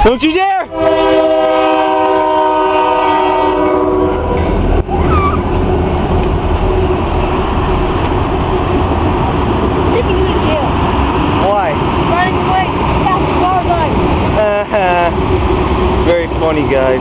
Don't you dare! Taking you to jail. Why? Running away. That's the car guy. Very funny, guys.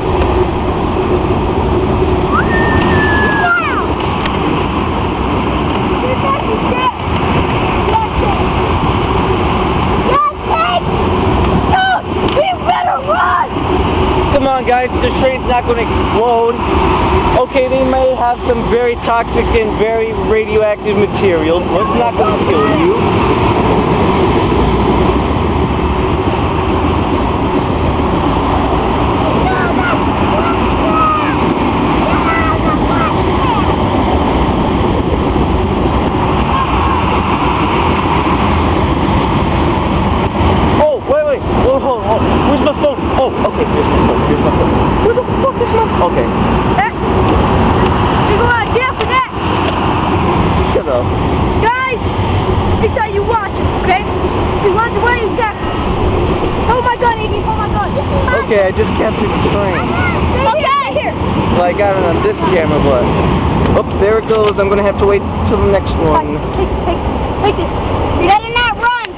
Come on, guys, the train's not going to explode. Okay, they may have some very toxic and very radioactive material, but it's not going to kill you. Hold on. Where's my phone? Oh, okay, here's my phone. Where the fuck is my phone? Okay. You're going to jail for that. Shut up. Guys, make sure you watch, okay? If you want to wear your jacket. Oh my god, Iggy, oh my god. Okay, I just captured the train. Okay, here. Well, I got it on this camera, but... Oh, there it goes. I'm going to have to wait till the next one. Take this. You better not run.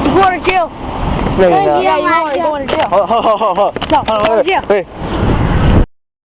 You're going to jail. No, you're not. Yeah, you are going to jail. No, No, you're going to jail. Wait.